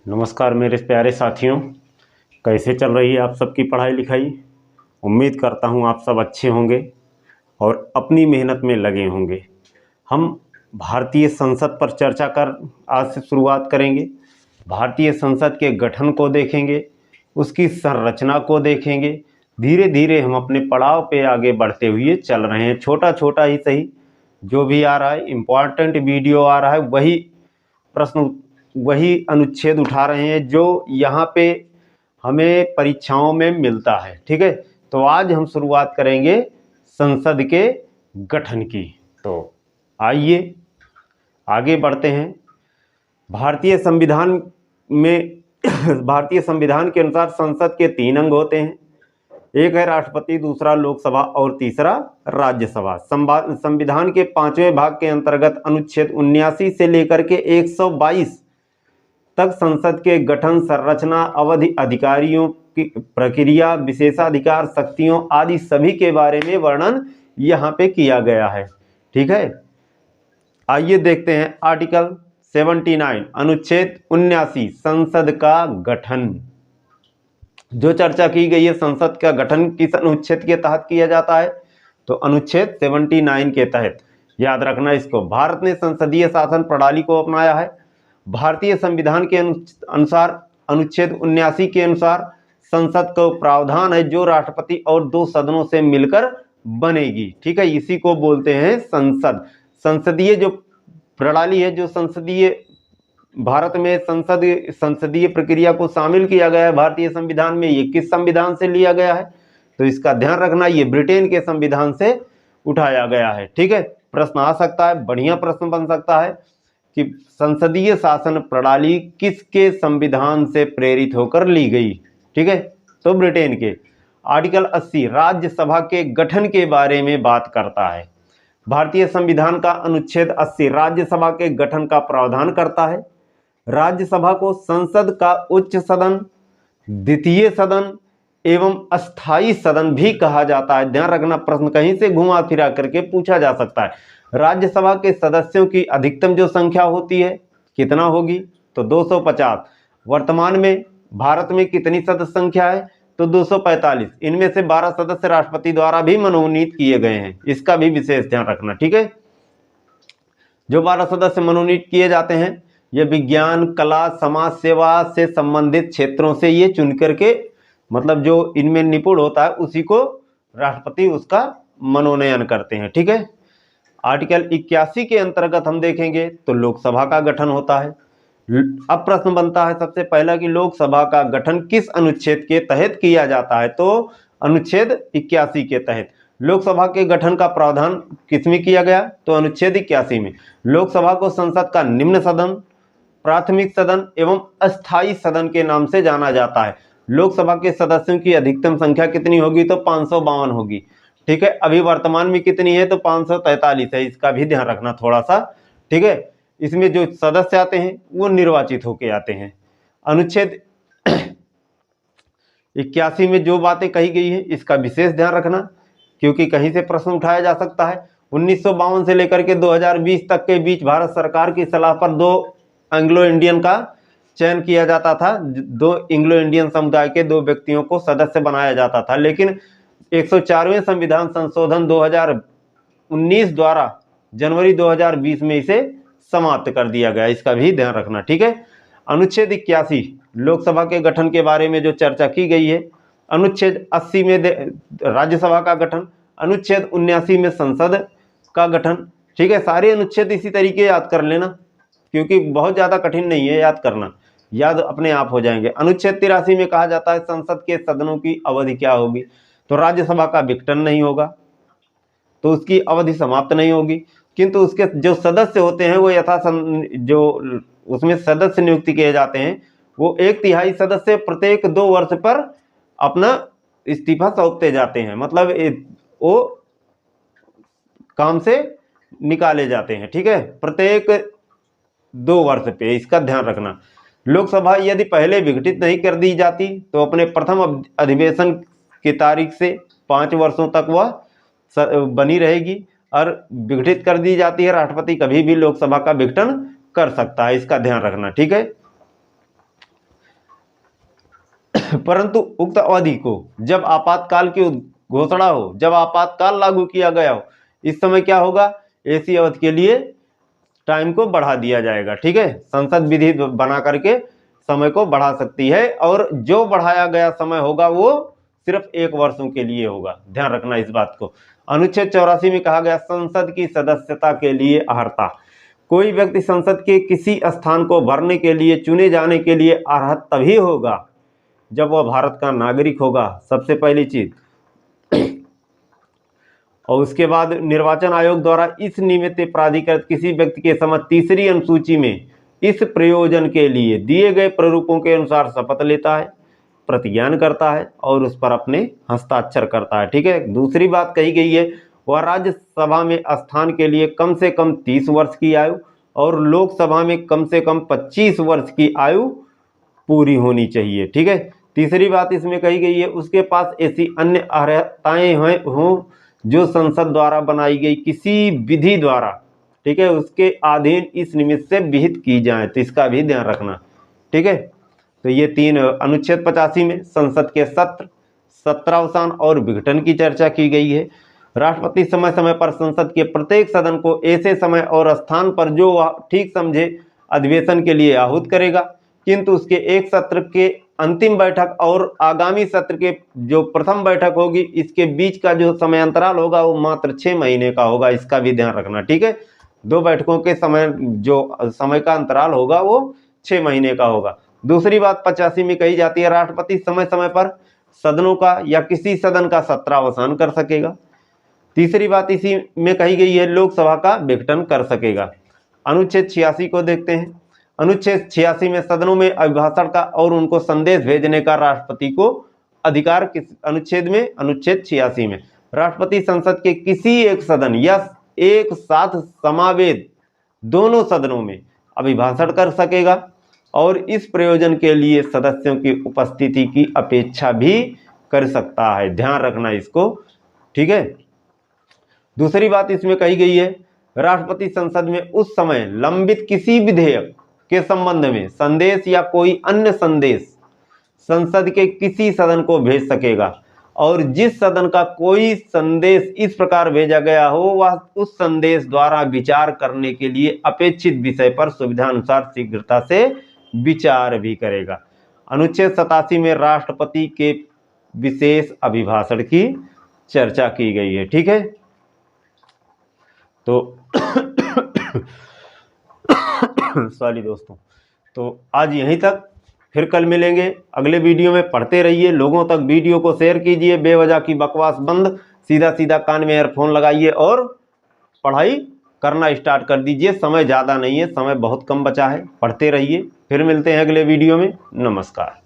नमस्कार मेरे प्यारे साथियों। कैसे चल रही है आप सबकी पढ़ाई लिखाई। उम्मीद करता हूँ आप सब अच्छे होंगे और अपनी मेहनत में लगे होंगे। हम भारतीय संसद पर चर्चा कर आज से शुरुआत करेंगे। भारतीय संसद के गठन को देखेंगे, उसकी संरचना को देखेंगे। धीरे धीरे हम अपने पड़ाव पे आगे बढ़ते हुए चल रहे हैं। छोटा छोटा ही सही, जो भी आ रहा है इम्पॉर्टेंट वीडियो आ रहा है, वही प्रश्न वही अनुच्छेद उठा रहे हैं जो यहाँ पे हमें परीक्षाओं में मिलता है। ठीक है, तो आज हम शुरुआत करेंगे संसद के गठन की। तो आइए आगे बढ़ते हैं। भारतीय संविधान में भारतीय संविधान के अनुसार संसद के 3 अंग होते हैं। एक है राष्ट्रपति, दूसरा लोकसभा और तीसरा राज्यसभा। संविधान के 5वें भाग के अंतर्गत अनुच्छेद 79 से लेकर के 122 तक संसद के गठन, संरचना, अवधि, अधिकारियों की प्रक्रिया, विशेषाधिकार, शक्तियों आदि सभी के बारे में वर्णन यहाँ पे किया गया है। ठीक है, आइए देखते हैं आर्टिकल 79 अनुच्छेद 79 संसद का गठन। जो चर्चा की गई है, संसद का गठन किस अनुच्छेद के तहत किया जाता है, तो अनुच्छेद 79 के तहत। याद रखना इसको। भारत ने संसदीय शासन प्रणाली को अपनाया है। भारतीय संविधान के अनुसार अनुच्छेद 79 के अनुसार संसद का प्रावधान है जो राष्ट्रपति और 2 सदनों से मिलकर बनेगी। ठीक है, इसी को बोलते हैं संसद। संसदीय जो प्रणाली है, जो संसदीय भारत में संसदीय प्रक्रिया को शामिल किया गया है भारतीय संविधान में, ये किस संविधान से लिया गया है, तो इसका ध्यान रखना, ये ब्रिटेन के संविधान से उठाया गया है। ठीक है, प्रश्न आ सकता है, बढ़िया प्रश्न बन सकता है कि संसदीय शासन प्रणाली किसके संविधान से प्रेरित होकर ली गई। ठीक है, तो ब्रिटेन के। आर्टिकल 80 राज्यसभा के गठन के बारे में बात करता है। भारतीय संविधान का अनुच्छेद 80 राज्यसभा के गठन का प्रावधान करता है। राज्यसभा को संसद का उच्च सदन, द्वितीय सदन एवं अस्थाई सदन भी कहा जाता है। ध्यान रखना, प्रश्न कहीं से घुमा फिरा करके पूछा जा सकता है। राज्यसभा के सदस्यों की अधिकतम जो संख्या होती है कितना होगी, तो 250। वर्तमान में भारत में कितनी सदस्य संख्या है, तो 245। इनमें से 12 सदस्य राष्ट्रपति द्वारा भी मनोनीत किए गए हैं, इसका भी विशेष ध्यान रखना। ठीक है, जो 12 सदस्य मनोनीत किए जाते हैं, ये विज्ञान, कला, समाज सेवा से संबंधित क्षेत्रों से ये चुन करके, मतलब जो इनमें निपुण होता है उसी को राष्ट्रपति उसका मनोनयन करते हैं। ठीक है, आर्टिकल 81 के अंतर्गत हम देखेंगे तो लोकसभा का गठन होता है। अब प्रश्न बनता है सबसे पहला कि लोकसभा का गठन किस अनुच्छेद के तहत किया जाता है, तो अनुच्छेद 81 के तहत। लोकसभा के गठन का प्रावधान किसमें किया गया, तो अनुच्छेद 81 में। लोकसभा को संसद का निम्न सदन, प्राथमिक सदन एवं अस्थाई सदन के नाम से जाना जाता है। लोकसभा के सदस्यों की अधिकतम संख्या कितनी होगी, तो 552 होगी। ठीक है, अभी वर्तमान में कितनी है, तो 543 है, इसका भी ध्यान रखना थोड़ा सा। ठीक है, इसमें जो सदस्य आते हैं वो निर्वाचित होके आते हैं। अनुच्छेद 81 में जो बातें कही गई है इसका विशेष ध्यान रखना, क्योंकि कहीं से प्रश्न उठाया जा सकता है। 1952 से लेकर के 2020 तक के बीच भारत सरकार की सलाह पर 2 एंग्लो इंडियन का चयन किया जाता था। 2 एंग्लो इंडियन समुदाय के 2 व्यक्तियों को सदस्य बनाया जाता था, लेकिन 104वें संविधान संशोधन 2019 द्वारा जनवरी 2020 में इसे समाप्त कर दिया गया, इसका भी ध्यान रखना। ठीक है, अनुच्छेद 81 लोकसभा के गठन के बारे में जो चर्चा की गई है। अनुच्छेद 80 में राज्यसभा का गठन, अनुच्छेद 79 में संसद का गठन। ठीक है, सारे अनुच्छेद इसी तरीके याद कर लेना, क्योंकि बहुत ज़्यादा कठिन नहीं है याद करना, याद अपने आप हो जाएंगे। अनुच्छेद 83 में कहा जाता है संसद के सदनों की अवधि क्या होगी, तो राज्यसभा का विघटन नहीं होगा, तो उसकी अवधि समाप्त नहीं होगी, किंतु उसके जो सदस्य होते हैं वो जो उसमें सदस्य नियुक्ति किए जाते हैं, वो 1/3 सदस्य प्रत्येक 2 वर्ष पर अपना इस्तीफा सौंपते जाते हैं, मतलब वो काम से निकाले जाते हैं। ठीक है, प्रत्येक 2 वर्ष पे, इसका ध्यान रखना। लोकसभा यदि पहले विघटित नहीं कर दी जाती तो अपने प्रथम अधिवेशन की तारीख से 5 वर्षों तक वह बनी रहेगी, और विघटित कर दी जाती है, राष्ट्रपति कभी भी लोकसभा का विघटन कर सकता है, इसका ध्यान रखना। ठीक है, परंतु उक्त अवधि को जब आपातकाल की घोषणा हो, जब आपातकाल लागू किया गया हो, इस समय क्या होगा, ऐसी अवधि के लिए टाइम को बढ़ा दिया जाएगा। ठीक है, संसद विधि बना करके समय को बढ़ा सकती है, और जो बढ़ाया गया समय होगा वो सिर्फ 1 वर्षों के लिए होगा। ध्यान रखना इस बात को। अनुच्छेद 84 में कहा गया संसद की सदस्यता के लिए अर्हता। कोई व्यक्ति संसद के किसी स्थान को भरने के लिए चुने जाने के लिए अर्ह तभी होगा जब वह भारत का नागरिक होगा, सबसे पहली चीज। और उसके बाद निर्वाचन आयोग द्वारा इस निमित्त प्राधिकृत किसी व्यक्ति के समक्ष तीसरी अनुसूची में इस प्रयोजन के लिए दिए गए प्रारूपों के अनुसार शपथ लेता है, प्रतिज्ञान करता है और उस पर अपने हस्ताक्षर करता है। ठीक है, दूसरी बात कही गई है वह राज्यसभा में स्थान के लिए कम से कम 30 वर्ष की आयु और लोकसभा में कम से कम 25 वर्ष की आयु पूरी होनी चाहिए। ठीक है, तीसरी बात इसमें कही गई है उसके पास ऐसी अन्य अर्हताएं हों जो संसद द्वारा बनाई गई किसी विधि द्वारा, ठीक है, उसके अधीन इस निमित्त से विहित की जाए, तो इसका भी ध्यान रखना। ठीक है, तो ये 3 अनुच्छेद 85 में संसद के सत्र, सत्रावसान और विघटन की चर्चा की गई है। राष्ट्रपति समय समय पर संसद के प्रत्येक सदन को ऐसे समय और स्थान पर जो वह ठीक समझे अधिवेशन के लिए आहूत करेगा, किंतु उसके एक सत्र के अंतिम बैठक और आगामी सत्र के जो प्रथम बैठक होगी इसके बीच का जो समय अंतराल होगा वो मात्र 6 महीने का होगा, इसका भी ध्यान रखना। ठीक है, 2 बैठकों के समय जो समय का अंतराल होगा वो 6 महीने का होगा। दूसरी बात 85 में कही जाती है राष्ट्रपति समय समय पर सदनों का या किसी सदन का सत्रावसान कर सकेगा। तीसरी बात इसी में कही गई है लोकसभा का विघटन कर सकेगा। अनुच्छेद 86 को देखते हैं। अनुच्छेद 86 में सदनों में अभिभाषण का और उनको संदेश भेजने का राष्ट्रपति को अधिकार किस अनुच्छेद में, अनुच्छेद 86 में राष्ट्रपति संसद के किसी एक सदन या एक साथ समावेत दोनों सदनों में अभिभाषण कर सकेगा और इस प्रयोजन के लिए सदस्यों की उपस्थिति की अपेक्षा भी कर सकता है। ध्यान रखना इसको। ठीक है, दूसरी बात इसमें कही गई है राष्ट्रपति संसद में उस समय लंबित किसी विधेयक के संबंध में संदेश या कोई अन्य संदेश संसद के किसी सदन को भेज सकेगा और जिस सदन का कोई संदेश इस प्रकार भेजा गया हो वह उस संदेश द्वारा विचार करने के लिए अपेक्षित विषय पर सुविधानुसार शीघ्रता से विचार भी करेगा। अनुच्छेद 87 में राष्ट्रपति के विशेष अभिभाषण की चर्चा की गई है। ठीक है, तो सॉरी दोस्तों, तो आज यहीं तक, फिर कल मिलेंगे अगले वीडियो में। पढ़ते रहिए, लोगों तक वीडियो को शेयर कीजिए, बेवजह की बकवास बंद, सीधा सीधा कान में ईयरफोन लगाइए और पढ़ाई करना स्टार्ट कर दीजिए। समय ज़्यादा नहीं है, समय बहुत कम बचा है, पढ़ते रहिए। फिर मिलते हैं अगले वीडियो में। नमस्कार।